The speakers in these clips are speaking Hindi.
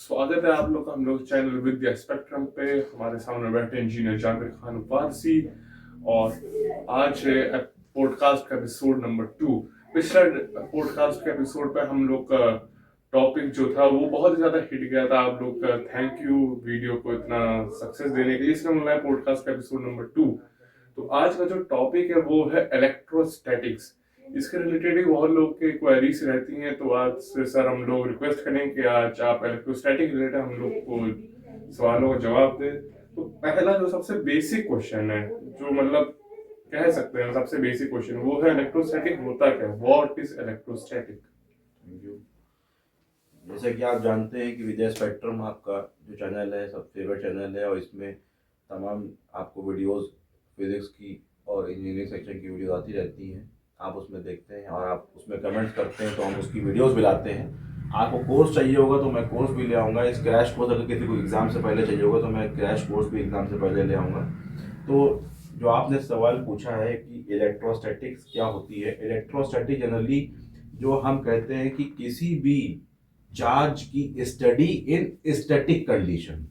स्वागत है आप लोग का हम लोग चैनल विद्या स्पेक्ट्रम पे। हमारे सामने बैठे इंजीनियर जाकिर खान वारसी और आज है पॉडकास्ट का एपिसोड नंबर 2। पिछला पॉडकास्ट के एपिसोड पे हम लोग का टॉपिक जो था वो बहुत ज्यादा हिट गया था। आप लोग का थैंक यू वीडियो को इतना सक्सेस देने के लिए, इसलिए मिला है पॉडकास्ट का एपिसोड नंबर 2। तो आज का जो टॉपिक है वो है इलेक्ट्रोस्टैटिक्स। इसके रिलेटेड ही बहुत लोग के क्वेरीज रहती हैं, तो आज से सर हम लोग रिक्वेस्ट करें कि आज आप इलेक्ट्रोस्टैटिक रिलेटेड हम लोग को सवालों का जवाब दें। तो पहला जो सबसे बेसिक क्वेश्चन है, जो मतलब कह सकते हैं सबसे बेसिक क्वेश्चन, वो है इलेक्ट्रोस्टैटिक होता क्या है? What is electrostatic? Thank you. जैसे कि आप जानते हैं कि विद्या स्पेक्ट्रम आपका जो चैनल है सब फेवरेट चैनल है और इसमें तमाम आपको वीडियोस फिजिक्स की और इंजीनियरिंग सेक्शन की वीडियो आती रहती हैं। आप उसमें देखते हैं और आप उसमें कमेंट्स करते हैं तो हम उसकी वीडियोस भी लाते हैं। आपको कोर्स चाहिए होगा तो मैं कोर्स भी ले आऊँगा। इस क्रैश कोर्स अगर किसी को एग्ज़ाम से पहले चाहिए होगा तो मैं क्रैश कोर्स भी एग्ज़ाम से पहले ले आऊँगा। तो जो आपने सवाल पूछा है कि इलेक्ट्रोस्टैटिक्स क्या होती है, इलेक्ट्रोस्टैटिक जनरली जो हम कहते हैं कि किसी भी चार्ज की स्टडी इन स्टैटिक कंडीशन,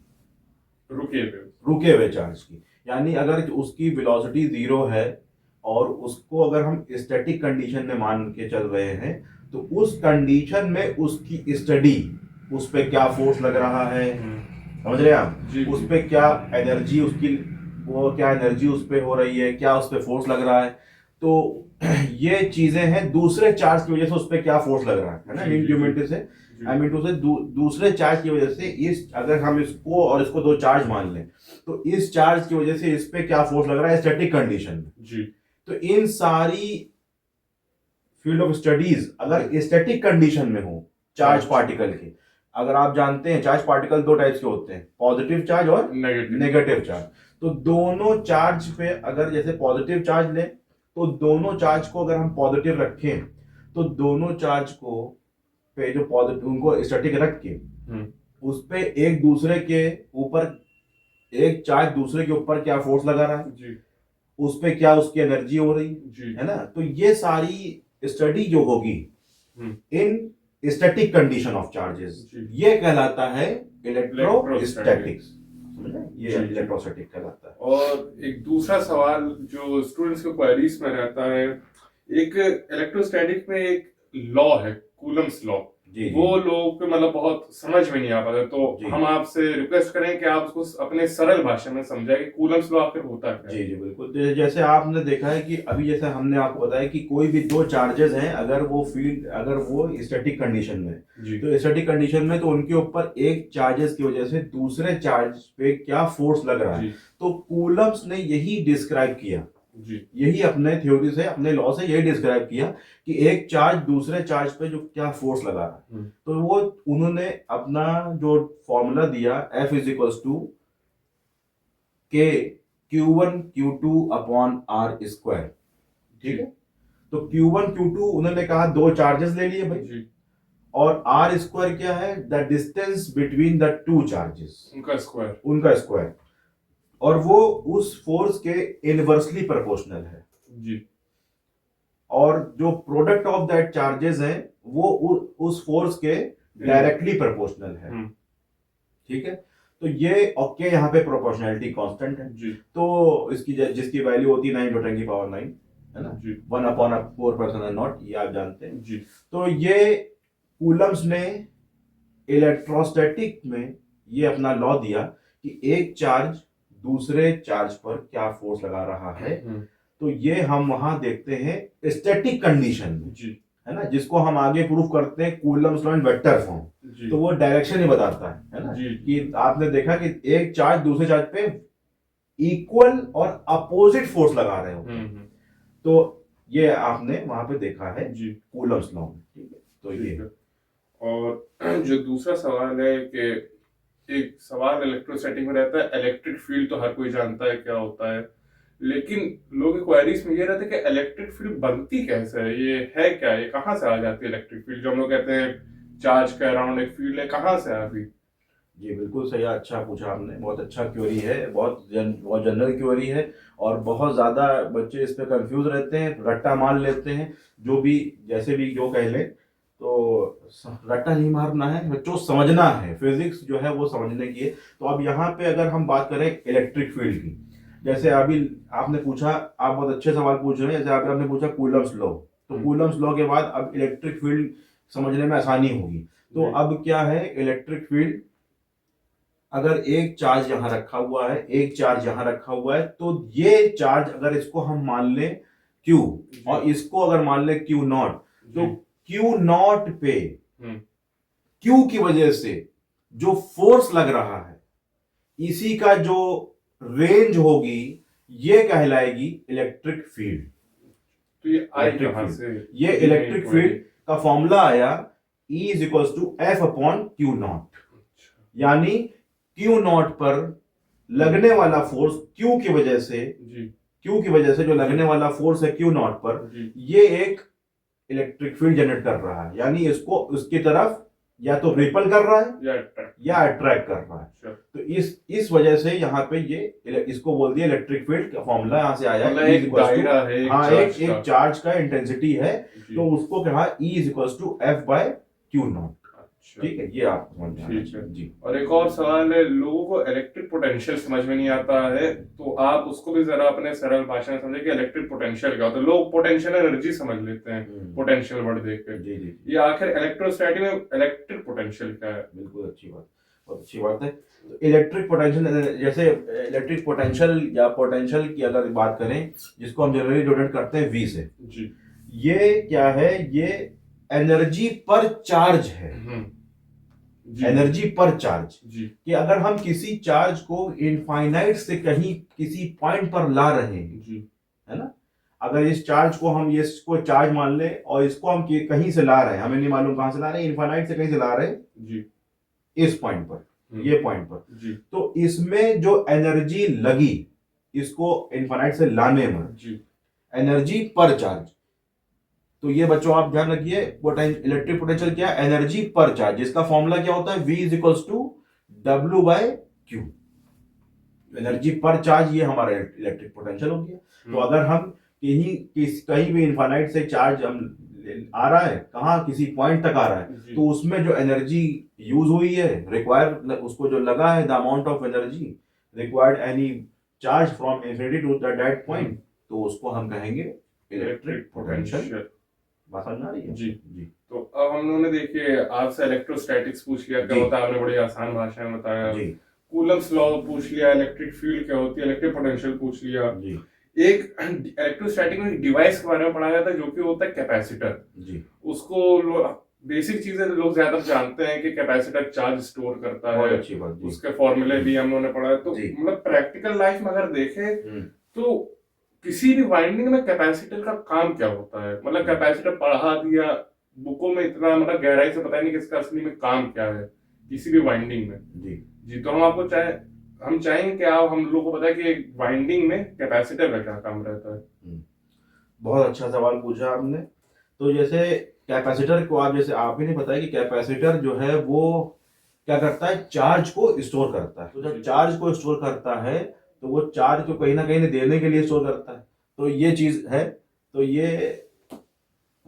रुके हुए चार्ज की, यानी अगर उसकी वेलोसिटी 0 है और उसको अगर हम स्टैटिक कंडीशन में मान के चल रहे हैं तो उस कंडीशन में उसकी स्टडी, उस पर क्या फोर्स लग रहा है, समझ रहे हैं आप, उस पर क्या एनर्जी उसकी, वो क्या एनर्जी उस पर हो रही है, क्या उस पर फोर्स लग रहा है। तो ये चीजें हैं दूसरे चार्ज की वजह से उस पर क्या फोर्स लग रहा है ना, इंक्रीमेंट से आई मीन टू से दूसरे चार्ज की वजह से, इस अगर हम इसको और इसको दो चार्ज मान लें तो इस चार्ज की वजह से इस पे क्या फोर्स लग रहा है स्टैटिक कंडीशन में जी। तो इन सारी फील्ड ऑफ स्टडीज अगर स्टैटिक कंडीशन में हो चार्ज पार्टिकल के, अगर आप जानते हैं चार्ज पार्टिकल दो टाइप्स के होते हैं, पॉजिटिव चार्ज और नेगेटिव चार्ज। तो दोनों चार्ज पे अगर जैसे पॉजिटिव चार्ज लें तो दोनों चार्ज को अगर हम पॉजिटिव रखें तो दोनों चार्ज को पे जो पॉजिटिव उनको स्टैटिक रख के उस पे एक दूसरे के ऊपर, एक चार्ज दूसरे के ऊपर क्या फोर्स लगा रहा है जी, उस पे क्या उसकी एनर्जी हो रही जी, है ना। तो ये सारी स्टडी जो होगी इन स्टैटिक कंडीशन ऑफ चार्जेस, ये कहलाता है इलेक्ट्रोस्टैटिक्स। ये इलेक्ट्रोस्टैटिक कहलाता है। और एक दूसरा सवाल जो स्टूडेंट्स को क्वेरीज में रहता है, एक इलेक्ट्रोस्टैटिक में एक लॉ है, कूलम्स लॉ, वो लोग को मतलब बहुत समझ में नहीं आ पाता, तो हम आपसे रिक्वेस्ट करें कि आप उसको अपने सरल भाषा में समझाएं कि कूलम्स लॉ आखिर होता क्या है। जी जी बिल्कुल। जैसे आपने देखा है कि अभी जैसे हमने आपको बताया कि कोई भी दो चार्जेस हैं, अगर वो फील्ड अगर वो स्टैटिक कंडीशन में, तो स्टैटिक कंडीशन में तो उनके ऊपर एक चार्जेस की वजह से दूसरे चार्ज पे क्या फोर्स लग रहा है, तो कूलम्स ने यही डिस्क्राइब किया जी, यही अपने थ्योरी से, अपने लॉ से यही डिस्क्राइब किया कि एक चार्ज दूसरे चार्ज पे जो क्या फोर्स लगा रहा है। तो वो उन्होंने अपना जो फॉर्मूला दिया F इज इक्वल्स टू के Q1 Q2 upon R square, ठीक है। तो Q1 Q2 उन्होंने कहा दो चार्जेस ले लिए भाई जी, और R स्क्वायर क्या है, the distance between the two charges, उनका स्क्वायर, और वो उस फोर्स के इनवर्सली प्रोपोर्शनल है जी। और जो प्रोडक्ट ऑफ दैट चार्जेस है वो उस फोर्स के डायरेक्टली प्रोपोर्शनल है, ठीक है। तो ये ओके, यहाँ पे प्रोपोर्शनैलिटी कांस्टेंट है जी। तो इसकी जिसकी वैल्यू होती है 9 × 10⁹ है ना जी, 1/4 ये आप जानते हैं जी। तो ये कूलम्स ने इलेक्ट्रोस्टैटिक में ये अपना लॉ दिया कि एक चार्ज दूसरे चार्ज पर क्या फोर्स लगा रहा है, तो ये हम वहां देखते हैं स्टैटिक कंडीशन में जी, है ना, जिसको हम आगे प्रूफ करते हैं Coulomb's law in vector form. तो वो डायरेक्शन ही बताता है ना जी, कि आपने देखा कि एक चार्ज दूसरे चार्ज पे इक्वल और अपोजिट फोर्स लगा रहे हो, तो ये आपने वहां पे देखा है जी कूलम्स लॉ में, ठीक है। तो ये और जो दूसरा सवाल है कि एक सवाल इलेक्ट्रोस्टैटिक में रहता है, इलेक्ट्रिक फील्ड तो हर कोई जानता है क्या होता है, लेकिन लोगों के क्वेरीज में ये रहता है कि इलेक्ट्रिक फील्ड बनती कैसे है, ये है क्या, ये कहाँ से आ जाती है इलेक्ट्रिक फील्ड? जो हम लोग कहते हैं चार्ज के अराउंड एक फील्ड है, कहाँ से आ गई? जी बिल्कुल सही, अच्छा पूछा आपने, बहुत अच्छा क्वेरी है, बहुत जनरल क्वेरी है और बहुत ज़्यादा बच्चे इस पे कंफ्यूज रहते हैं, रट्टा मान लेते हैं, जो भी जैसे भी जो कह लें। तो रट्टा नहीं मारना है बच्चों, समझना है, फिजिक्स जो है वो समझने की है। तो अब यहाँ पे अगर हम बात करें इलेक्ट्रिक फील्ड की, जैसे अभी आपने पूछा, आप बहुत अच्छे सवाल पूछ रहे हैं, जैसे अभी आपने पूछा कूलम्स लॉ, तो कूलम्स लॉ के बाद अब इलेक्ट्रिक फील्ड समझने में आसानी होगी। तो अब क्या है, इलेक्ट्रिक फील्ड, अगर एक चार्ज यहाँ रखा हुआ है, एक चार्ज यहाँ रखा हुआ है, तो ये चार्ज अगर इसको हम मान लें Q और इसको अगर मान लें Q नॉट, तो Q नॉट पे Q की वजह से जो फोर्स लग रहा है, इसी का जो रेंज होगी, ये कहलाएगी इलेक्ट्रिक फील्ड। तो ये आई कहां से? ये इलेक्ट्रिक फील्ड का फॉर्मूला आया E is equal to F upon q naught, यानी क्यू नॉट पर लगने वाला फोर्स Q की वजह से, Q की वजह से जो लगने वाला फोर्स है Q नॉट पर, ये एक इलेक्ट्रिक फील्ड जनरेट कर रहा है, यानी इसको उसकी तरफ या तो रिपल कर रहा है या अट्रैक्ट कर रहा है। तो इस वजह से यहाँ पे ये इसको बोल दिया इलेक्ट्रिक फील्ड का फॉर्मूला यहाँ से आया, एक दायरा है, हाँ एक चार्ज का इंटेंसिटी है, तो उसको कहा E is equal to F by q naught. ठीक है, ये आप ठीक है जी। और एक और सवाल है, लोगों को इलेक्ट्रिक पोटेंशियल समझ में नहीं आता है, तो आप उसको भी जरा अपने सरल भाषा में समझे कि इलेक्ट्रिक पोटेंशियल क्या होता है। लोग पोटेंशियल एनर्जी समझ लेते हैं पोटेंशियल वर्ड देखकर, जी जी, ये आखिर इलेक्ट्रोस्टैटिक में इलेक्ट्रिक पोटेंशियल क्या है? बिल्कुल अच्छी बात, बहुत अच्छी बात है। तो इलेक्ट्रिक पोटेंशियल, जैसे इलेक्ट्रिक पोटेंशियल या पोटेंशियल की अगर बात करें, जिसको हम जनरली डिनोट करते हैं V से जी, ये क्या है, ये एनर्जी पर चार्ज है, एनर्जी पर चार्ज जी, कि अगर हम किसी चार्ज को इनफाइनाइट से कहीं किसी पॉइंट पर ला रहे हैं जी, है ना, अगर इस चार्ज को हम इसको चार्ज मान ले और इसको हम कहीं से ला रहे हैं, हमें नहीं मालूम कहां से ला रहे हैं, इनफाइनाइट से कहीं से ला रहे हैं जी, इस पॉइंट पर, ये पॉइंट पर जी, तो इसमें जो एनर्जी लगी इसको इनफाइनाइट से लाने में जी, एनर्जी पर चार्ज, तो ये बच्चों आप ध्यान रखिए, इलेक्ट्रिक पोटेंशियल क्या है, एनर्जी पर चार्ज, जिसका फॉर्मूला क्या होता है, V is equals to W by q, energy पर चार्ज, ये हमारा इलेक्ट्रिक पोटेंशियल हो गया। तो अगर हम कहीं भी इनफाइनाइट से चार्ज हम आ रहा है, कहाँ किसी पॉइंट तक आ रहा है, तो उसमें जो एनर्जी यूज हुई है, रिक्वायर उसको जो लगा है, the amount of energy required any charge from infinity to that point, तो उसको हम कहेंगे इलेक्ट्रिक पोटेंशियल। बात समझ आ रही है जी जी। तो अब हम लोगों ने देखिए आपसे इलेक्ट्रोस्टैटिक्स पूछ लिया क्या होता है, आपने बड़ी आसान भाषा में बताया जी, कूलम्स लॉ पूछ लिया, इलेक्ट्रिक फील्ड क्या होती है, इलेक्ट्रिक पोटेंशियल पूछ लिया जी, एक इलेक्ट्रोस्टैटिक में डिवाइस के बारे में पढ़ाया जाता है जो कि होता है कैपेसिटर जी, उसको बेसिक चीजें लोग ज्यादा जानते हैं कि कैपेसिटर चार्ज स्टोर करता है, अच्छी बात, उसके फॉर्मूले भी हम लोगों ने पढ़ा है। तो मतलब प्रैक्टिकल लाइफ में अगर देखें तो किसी भी वाइंडिंग में कैपेसिटर का काम क्या होता है, मतलब कैपेसिटर पढ़ा दिया बुकों में, इतना मतलब गहराई से पता नहीं कि इसका असली में काम क्या है किसी भी वाइंडिंग में जी जी। तो हम चाहेंगे कि आप हम लोगों को बताएं कि वाइंडिंग में कैपेसिटर का क्या काम रहता है। बहुत अच्छा सवाल पूछा आपने। तो जैसे कैपेसिटर को आप जैसे आप ही ने बताया कि कैपेसिटर जो है वो क्या करता है, चार्ज को स्टोर करता है। तो जब चार्ज को स्टोर करता है तो वो चार्ज को कहीं ना कहीं देने के लिए स्टोर करता है, तो ये चीज है। तो ये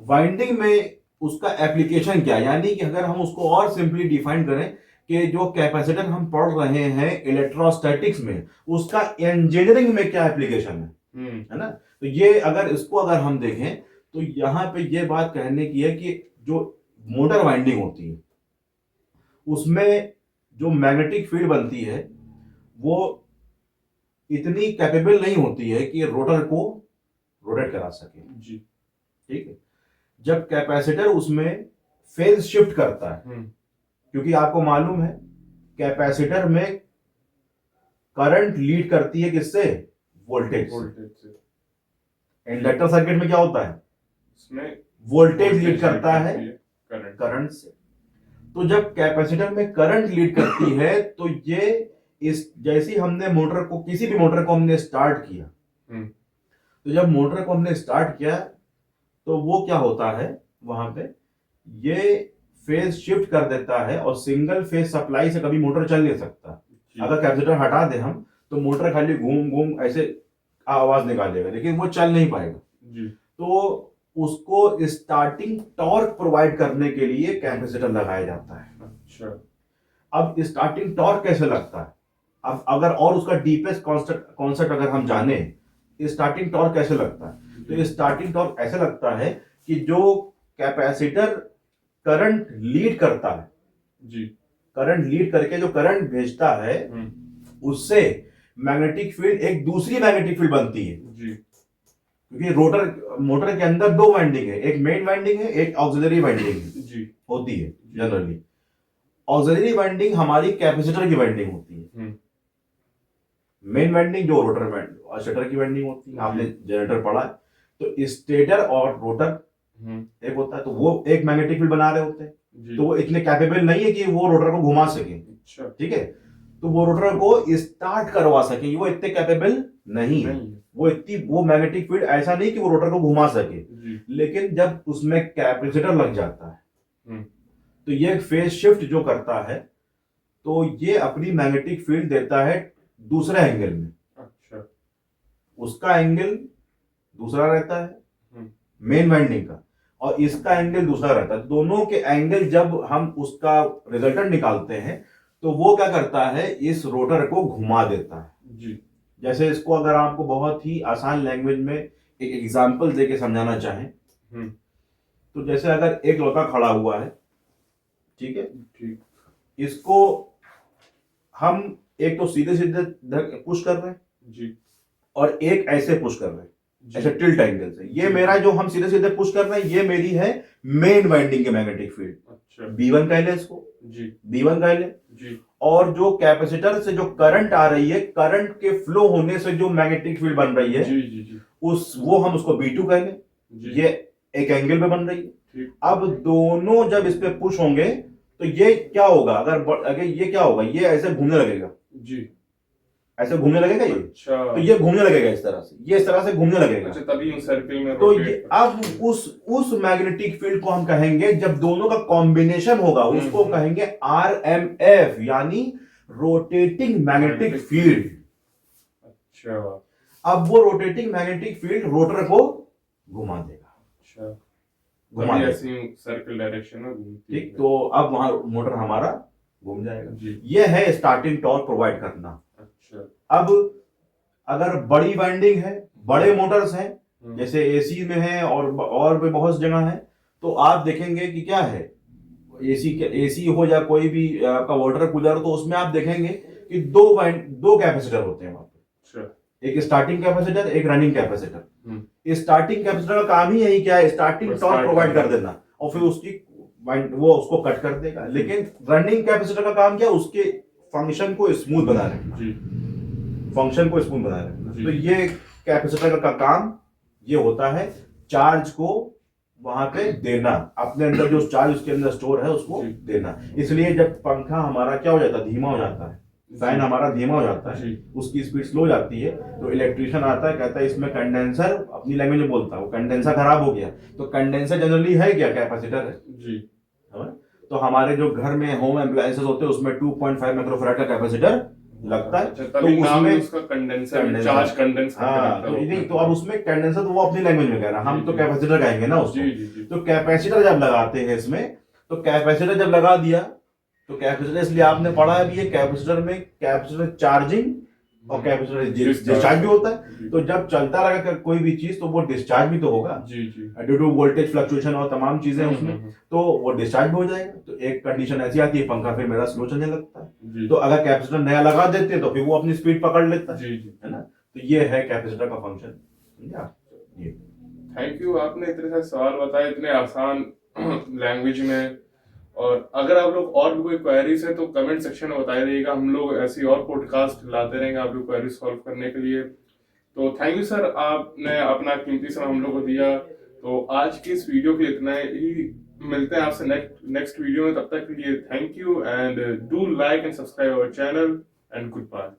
वाइंडिंग में उसका एप्लीकेशन क्या है, यानी कि अगर हम उसको और सिंपली डिफाइन करें कि जो कैपेसिटर हम पढ़ रहे हैं इलेक्ट्रोस्टैटिक्स में, उसका इंजीनियरिंग में क्या एप्लीकेशन है ना। तो ये अगर इसको अगर हम देखें तो यहाँ पे ये बात कहने की है कि जो मोटर वाइंडिंग होती है उसमें जो मैग्नेटिक फील्ड बनती है वो इतनी कैपेबल नहीं होती है कि रोटर को रोटेट करा सके जी, ठीक है। जब कैपेसिटर उसमें फेज शिफ्ट करता है, क्योंकि आपको मालूम है कैपेसिटर में करंट लीड करती है किससे, वोल्टेज से। इंडक्टर सर्किट में क्या होता है, उसमें वोल्टेज लीड करता है करंट से। तो जब कैपेसिटर में करंट लीड करती है तो ये इस जैसे हमने मोटर को किसी भी मोटर को हमने स्टार्ट किया, तो जब मोटर को हमने स्टार्ट किया तो वो क्या होता है, वहां पे ये फेज शिफ्ट कर देता है और सिंगल फेज सप्लाई से कभी मोटर चल नहीं सकता। अगर कैपेसिटर हटा दे हम तो मोटर खाली घूम घूम ऐसे आवाज निकालेगा, लेकिन वो चल नहीं पाएगा जी। तो उसको स्टार्टिंग टॉर्क प्रोवाइड करने के लिए कैपेसिटर लगाया जाता है। अच्छा। अब स्टार्टिंग टॉर्क कैसे लगता है, अब अगर और उसका डीपेस्ट कॉन्सेप्ट अगर हम जाने, स्टार्टिंग टॉर्क कैसे लगता है, तो स्टार्टिंग टॉर्क ऐसे लगता है कि जो कैपेसिटर करंट लीड करता है, जी। करंट लीड करके जो करंट भेजता है, उससे मैग्नेटिक फील्ड एक दूसरी मैग्नेटिक फील्ड बनती है जी। क्योंकि मोटर के अंदर दो वाइंडिंग है, एक मेन वाइंडिंग है, एक ऑक्सिलरी वाइंडिंग जी। होती है। जनरली ऑक्सिलरी वाइंडिंग हमारी कैपेसिटर की वाइंडिंग होती है, मेन वाइंडिंग जो रोटर स्टेटर की वाइंडिंग होती है। आपने जनरेटर पढ़ा है, तो स्टेटर और रोटर एक होता है, तो वो एक मैग्नेटिक फील्ड बना रहे होते हैं, तो वो इतने कैपेबल नहीं है कि वो रोटर को घुमा सके। अच्छा। ठीक है, तो वो रोटर को स्टार्ट करवा सके, वो इतने कैपेबल नहीं है। वो मैग्नेटिक फील्ड ऐसा नहीं कि वो रोटर को घुमा सके। लेकिन जब उसमें कैपेसिटर लग जाता है तो ये फेज शिफ्ट जो करता है, तो ये अपनी मैग्नेटिक फील्ड देता है दूसरे एंगल में। अच्छा। उसका एंगल दूसरा रहता है मेन वाइंडिंग का, और इसका एंगल दूसरा रहता है। दोनों के एंगल जब हम उसका रिजल्टेंट निकालते हैं तो वो क्या करता है, इस रोटर को घुमा देता है। जी। जैसे इसको अगर आपको बहुत ही आसान लैंग्वेज में एक एग्जांपल देके समझाना चाहें, तो जैसे अगर एक लड़का खड़ा हुआ है, ठीक है, ठीक, इसको हम एक तो सीधे सीधे पुश कर रहे हैं जी, और एक ऐसे पुश कर रहे हैं, ऐसे टिल्ट एंगल से। ये मेरा जो हम सीधे सीधे पुश कर रहे हैं, ये मेरी है मेन वाइंडिंग की मैग्नेटिक फील्ड। अच्छा। B1 कह ले इसको, जी, B1 कह ले। जी। और जो कैपेसिटर से जो करंट आ रही है, करंट के फ्लो होने से जो मैग्नेटिक फील्ड बन रही है, जी, जी, जी, वो हम उसको B2 कह ले। ये एक एंगल पे बन रही है। अब दोनों जब इस पे पुश होंगे तो ये क्या होगा, अगर ये क्या होगा, ये ऐसे घूमने लगेगा। जी, ऐसे घूमने लगेगा ये। अच्छा। तो ये घूमने लगेगा इस तरह से, ये इस तरह से घूमने लगेगा। अच्छा, तभी उस सर्किल में तो ये अब उस मैग्नेटिक फील्ड को हम कहेंगे, जब दोनों का कॉम्बिनेशन होगा उसको कहेंगे RMF, यानी रोटेटिंग मैग्नेटिक फील्ड। अच्छा। अब वो रोटेटिंग मैग्नेटिक फील्ड रोटर को घुमा देगा। अच्छा, घुमा ऐसे सर्किल डायरेक्शन में घूमती है। ठीक, तो अब वहां मोटर हमारा घूम जाएगा। ये है स्टार्टिंग टॉर्क प्रोवाइड करना। अच्छा। अब अगर बड़ी वाइंडिंग है, बड़े मोटर्स हैं, जैसे एसी में है और भी बहुत जगह है, तो आप देखेंगे कि क्या है, एसी हो या कोई भी आपका वाटर कूलर, तो उसमें आप देखेंगे कि दो कैपेसिटर होते हैं वहां पे। अच्छा। एक स्टार्टिंग कैपेसिटर, एक रनिंग कैपेसिटर। स्टार्टिंग कैपेसिटर का काम ही यही क्या है, स्टार्टिंग टॉर्क प्रोवाइड कर देना, और फिर वो उसको कट कर देगा। लेकिन रनिंग कैपेसिटर का काम क्या है, उसके फंक्शन को स्मूथ बना रखना। फंक्शन को स्मूथ बना रखना। तो ये कैपेसिटर का काम ये होता है, चार्ज को वहां पे देना, अपने अंदर जो चार्ज उसके अंदर स्टोर है उसको देना। इसलिए जब पंखा हमारा क्या हो जाता है, धीमा हो जाता है, फैन हमारा धीमा हो जाता है, उसकी स्पीड स्लो जाती है, तो इलेक्ट्रिशियन आता है, कहता है इसमें कंडेंसर, अपनी लैंग्वेज में बोलता है, वो कंडेंसर खराब हो गया। तो कंडेंसर जनरली है क्या, कैपेसिटर है जी। तो हमारे जो घर में होम एप्लायंसेस होते हैं उसमें 2.5 माइक्रोफैराड का कैपेसिटर लगता है। अच्छा, तो उसमें उसका कंडेंसर, चार्ज कंडेंसर। हाँ, तो नहीं, तो अब उसमें कंडेंसर, तो वो अपनी लैंग्वेज में कह रहा है, हम तो कैपेसिटर कहेंगे ना उसको। तो कैपेसिटर जब लगाते हैं इसमें, तो कैपेसिटर जब लगा दिया, तो कैपेसिटर, इसलिए आपने पढ़ा है भी, ये कैपेसिटर में कैपेसिटर चार्जिंग और कैपेसिटर डिस्चार्ज भी होता है। तो जब चलता रहेगा कोई भी चीज, तो वो डिस्चार्ज भी तो होगा ड्यू टू वोल्टेज फ्लक्चुएशन और तमाम चीजें उसमें, तो वो डिस्चार्ज भी हो जाएगा। तो एक कंडीशन ऐसी आती है, पंखा फिर मेरा स्लो चलने लगता है। तो अगर कैपेसिटर नया लगा देते तो फिर वो अपनी स्पीड पकड़ लेता है ना। तो ये है कैपेसिटर का फंक्शन। थैंक यू, आपने इतने सारे सवाल बताए इतने आसान लैंग्वेज में। और अगर आप लोग और भी कोई क्वेरीज है तो कमेंट सेक्शन में बता दीजिएगा, हम लोग ऐसी और पॉडकास्ट लाते रहेंगे आप लोग क्वेरी सॉल्व करने के लिए। तो थैंक यू सर, आपने अपना कीमती समय हम लोग को दिया। तो आज की इस वीडियो के लिए इतना ही, मिलते हैं आपसे नेक्स्ट वीडियो में। तब तक के लिए thank you, and do like and subscribe our channel, and good bye.